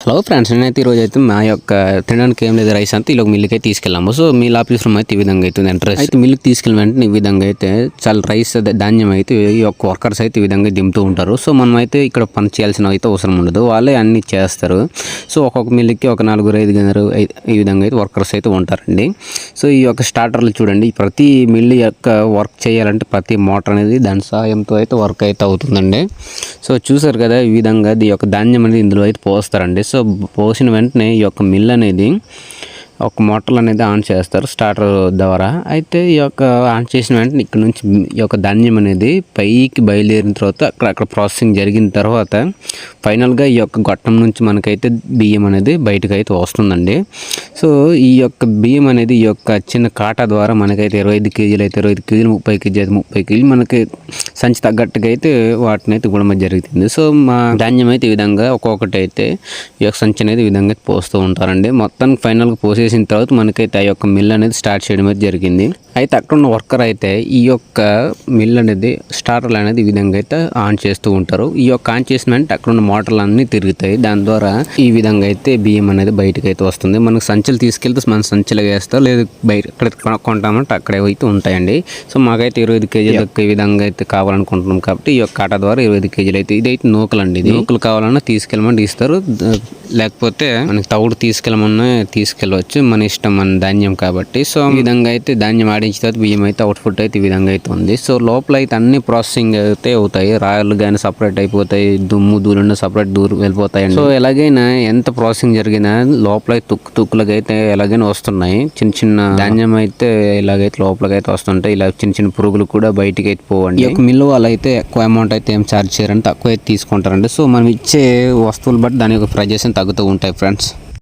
Hello friends, నేనైతే ఈరోజు అయితే మా యొక్క తినడానికి ఏం లేదు రైస్ అంతా ఇలా మిల్లుకి అయితే తీసుకెళ్ళాము. సో మిల్ ఆఫీస్ రూమ్ అయితే ఈ విధంగా అవుతుంది ఎంట్రెన్స్. అయితే మిల్లుకి తీసుకెళ్ళిన వెంటనే ఈ విధంగా అయితే చాలా రైస్ ధాన్యం అయితే ఈ యొక్క వర్కర్స్ అయితే ఈ విధంగా దింపుతూ ఉంటారు. సో మనం అయితే ఇక్కడ పని చేయాల్సిన అయితే అవసరం ఉండదు, వాళ్ళే అన్ని చేస్తారు. సో ఒక్కొక్క మిల్లుకి ఒక 4-5 ఈ విధంగా అయితే వర్కర్స్ అయితే ఉంటారండి. సో ఈ యొక్క స్టార్టర్లు చూడండి, ప్రతి మిల్లు యొక్క వర్క్ చేయాలంటే ప్రతి మోటార్ అనేది దాని సహాయంతో అయితే వర్క్ అయితే అవుతుందండి. సో చూసారు కదా, ఈ విధంగా ఈ యొక్క ధాన్యం అనేది ఇందులో అయితే పోస్తారండి. సో పోసిన వెంటనే ఈ యొక్క మిల్ అనేది ఒక మోటార్లు అనేది ఆన్ చేస్తారు స్టార్టర్ ద్వారా. అయితే ఈ యొక్క ఆన్ చేసిన వెంటనే ఇక్కడ నుంచి ఈ యొక్క ధాన్యం అనేది పైకి బయలుదేరిన తర్వాత అక్కడ ప్రాసెసింగ్ జరిగిన తర్వాత ఫైనల్గా ఈ యొక్క గొట్టం నుంచి మనకైతే బియ్యం అనేది బయటకు అయితే వస్తుందండి. సో ఈ యొక్క బియ్యం అనేది ఈ యొక్క చిన్న కాటా ద్వారా మనకైతే 25 కేజీలు అయితే 25 కేజీలు, 30 కేజీ అయితే 30 కేజీలు మనకి సంచి తగ్గట్టుగా అయితే వాటిని అయితే ఇవ్వడం జరుగుతుంది. సో మా ధాన్యం అయితే ఈ విధంగా ఒక్కొక్కటి అయితే ఈ యొక్క సంచి అనేది ఈ విధంగా పోస్తూ ఉంటారండి. మొత్తానికి ఫైనల్గా పోసేసిన తర్వాత మనకైతే ఆ యొక్క మిల్ అనేది స్టార్ట్ చేయడం అయితే జరిగింది. అయితే అక్కడ ఉన్న వర్కర్ అయితే ఈ యొక్క మిల్ అనేది స్టార్టర్లు అనేది ఈ విధంగా అయితే ఆన్ చేస్తూ ఉంటారు. ఈ యొక్క ఆన్ చేసిన వెంటనే అక్కడ ఉన్న మోటార్లు అన్నీ తిరుగుతాయి. దాని ద్వారా ఈ విధంగా అయితే బియ్యం అనేది బయటకు అయితే వస్తుంది. మనకు సంచులు తీసుకెళ్తే మన సంచులు వేస్తారు, లేదు బయట ఎక్కడ కొంటామంటే అక్కడే అయితే ఉంటాయండి. సో మాకైతే 25 కేజీలకు ఈ విధంగా అయితే కావాలనుకుంటున్నాం కాబట్టి ఈ యొక్క కాటా ద్వారా 25 కేజీలు అయితే ఇదైతే నూకలు అండి. ఇది నూకలు కావాలన్నా తీసుకెళ్ళమని ఇస్తారు, లేకపోతే మనకి తవుడు తీసుకెళ్ళమన్నా తీసుకెళ్ళవచ్చు, మన ఇష్టం, మన ధాన్యం కాబట్టి. సో ఈ విధంగా అయితే ధాన్యం ఆడించిన తర్వాత బియ్యం అయితే అవుట్పుట్ అయితే ఈ విధంగా అయితే ఉంది. సో లోపల అయితే అన్ని ప్రాసెసింగ్ అయితే అవుతాయి. రాయలు కానీ సపరేట్ అయిపోతాయి, దుమ్ము ధూళి సపరేట్ వెళ్ళిపోతాయి. సో ఎలాగైనా ఎంత ప్రాసెసింగ్ జరిగినా లోపల తుక్కులకి అయితే ఎలాగైనా వస్తున్నాయి. చిన్న చిన్న ధాన్యం అయితే ఇలాగైతే లోపలికి అయితే వస్తుంటాయి. ఇలా చిన్న చిన్న పురుగులు కూడా బయటికి అయితే పోవండి. ఈ యొక్క మిల్లు వాళ్ళు అయితే ఎక్కువ అమౌంట్ అయితే ఏం ఛార్జ్ చేయరండి, తక్కువ అయితే తీసుకుంటారండి. సో మనం ఇచ్చే వస్తువులు బట్టి దాని యొక్క ప్రైజెస్ తగ్గుతూ ఉంటాయి ఫ్రెండ్స్.